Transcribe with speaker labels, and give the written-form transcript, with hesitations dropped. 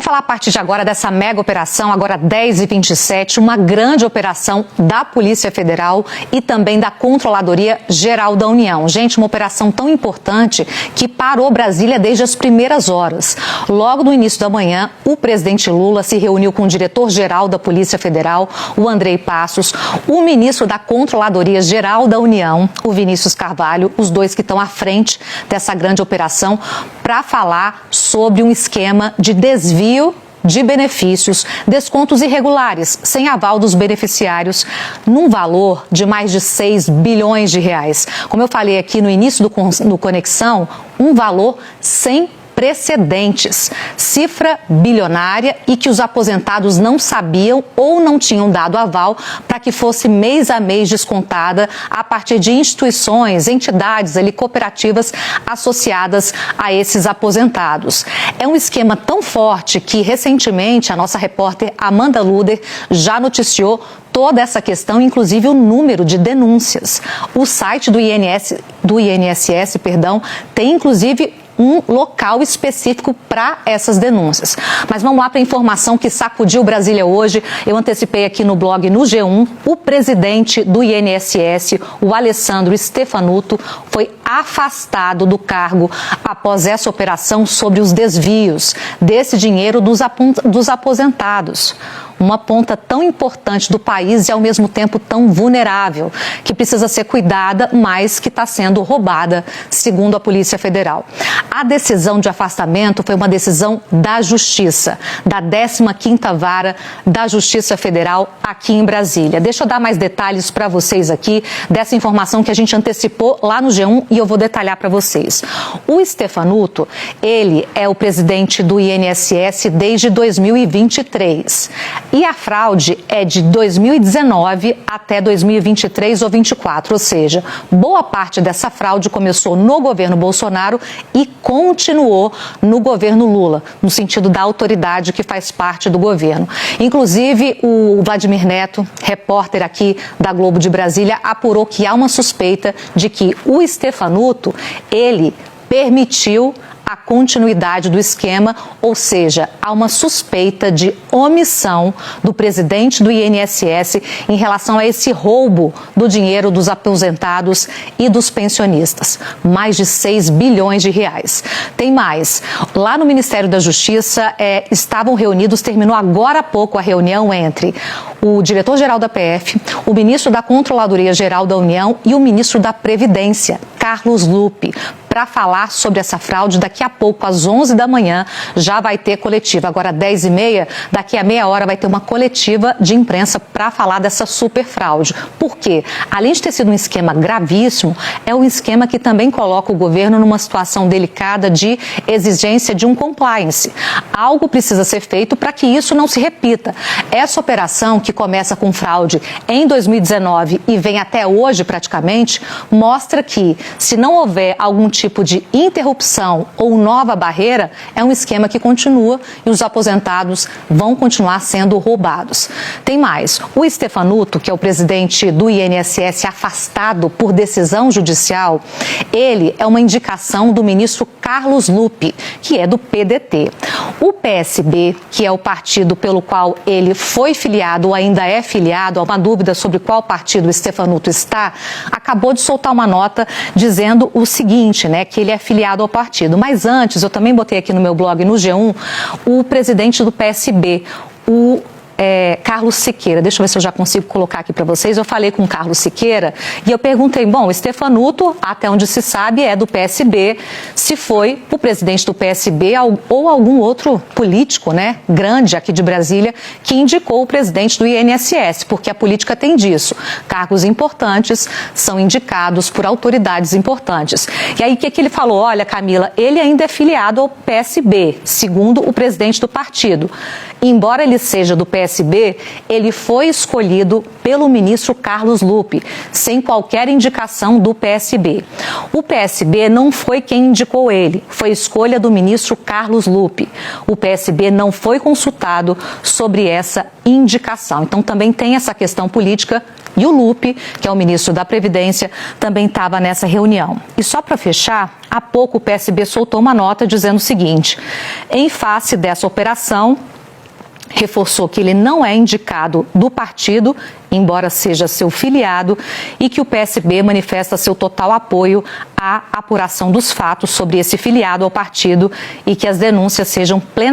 Speaker 1: Vamos falar a partir de agora dessa mega operação, agora 10h27, uma grande operação da Polícia Federal e também da Controladoria Geral da União. Gente, uma operação tão importante que parou Brasília desde as primeiras horas. Logo no início da manhã, o presidente Lula se reuniu com o diretor-geral da Polícia Federal, o Andrei Passos, o ministro da Controladoria Geral da União, o Vinícius Carvalho, os dois que estão à frente dessa grande operação, para falar sobre um esquema de desvio de benefícios, descontos irregulares, sem aval dos beneficiários, num valor de mais de 6 bilhões de reais. Como eu falei aqui no início do Conexão, um valor sem precedentes, cifra bilionária e que os aposentados não sabiam ou não tinham dado aval para que fosse mês a mês descontada a partir de instituições, entidades, cooperativas associadas a esses aposentados. É um esquema tão forte que recentemente a nossa repórter Amanda Luder já noticiou toda essa questão, inclusive o número de denúncias. O site do INSS, tem inclusive um local específico para essas denúncias. Mas vamos lá para a informação que sacudiu Brasília hoje. Eu antecipei aqui no blog no G1, o presidente do INSS, o Alessandro Stefanuto, foi afastado do cargo após essa operação sobre os desvios desse dinheiro dos aposentados. Uma ponta tão importante do país e, ao mesmo tempo, tão vulnerável, que precisa ser cuidada, mas que está sendo roubada, segundo a Polícia Federal. A decisão de afastamento foi uma decisão da Justiça, da 15ª Vara da Justiça Federal aqui em Brasília. Deixa eu dar mais detalhes para vocês aqui dessa informação que a gente antecipou lá no G1 e eu vou detalhar para vocês. O Stefanuto, ele é o presidente do INSS desde 2023. E a fraude é de 2019 até 2023 ou 2024, ou seja, boa parte dessa fraude começou no governo Bolsonaro e continuou no governo Lula, no sentido da autoridade que faz parte do governo. Inclusive, o Vladimir Neto, repórter aqui da Globo de Brasília, apurou que há uma suspeita de que o Stefanuto, ele permitiu a continuidade do esquema, ou seja, há uma suspeita de omissão do presidente do INSS em relação a esse roubo do dinheiro dos aposentados e dos pensionistas. Mais de 6 bilhões de reais. Tem mais. Lá no Ministério da Justiça estavam reunidos, terminou agora há pouco a reunião entre o diretor-geral da PF, o ministro da Controladoria Geral da União e o ministro da Previdência, Carlos Lupe, para falar sobre essa fraude. Daqui a pouco, às 11 da manhã, já vai ter coletiva. Agora, 10h30, daqui a meia hora vai ter uma coletiva de imprensa para falar dessa super fraude. Por quê? Além de ter sido um esquema gravíssimo, é um esquema que também coloca o governo numa situação delicada de exigência de um compliance. Algo precisa ser feito para que isso não se repita. Essa operação, que começa com fraude em 2019 e vem até hoje praticamente, mostra que, se não houver algum tipo de interrupção ou nova barreira, é um esquema que continua e os aposentados vão continuar sendo roubados. Tem mais. O Stefanuto, que é o presidente do INSS afastado por decisão judicial, ele é uma indicação do ministro Carlos Lupe, que é do PDT. O PSB, que é o partido pelo qual ele foi filiado ou ainda é filiado, há uma dúvida sobre qual partido o Stefanuto está, acabou de soltar uma nota dizendo o seguinte, que ele é filiado ao partido. Mas antes, eu também botei aqui no meu blog, no G1, o presidente do PSB, o Carlos Siqueira. Deixa eu ver se eu já consigo colocar aqui para vocês. Eu falei com o Carlos Siqueira e eu perguntei, o Stefanuto, até onde se sabe, é do PSB, se foi o presidente do PSB ou algum outro político, grande aqui de Brasília, que indicou o presidente do INSS, porque a política tem disso. Cargos importantes são indicados por autoridades importantes. E aí, o que ele falou? Olha, Camila, ele ainda é filiado ao PSB, segundo o presidente do partido. Embora ele seja do PSB, ele foi escolhido pelo ministro Carlos Lupe, sem qualquer indicação do PSB. O PSB não foi quem indicou ele, foi escolha do ministro Carlos Lupe. O PSB não foi consultado sobre essa indicação. Então também tem essa questão política e E o Lupe, que é o ministro da Previdência, também estava nessa reunião. E só para fechar, há pouco o PSB soltou uma nota dizendo o seguinte: em face dessa operação, reforçou que ele não é indicado do partido, embora seja seu filiado, e que o PSB manifesta seu total apoio à apuração dos fatos sobre esse filiado ao partido e que as denúncias sejam plenas.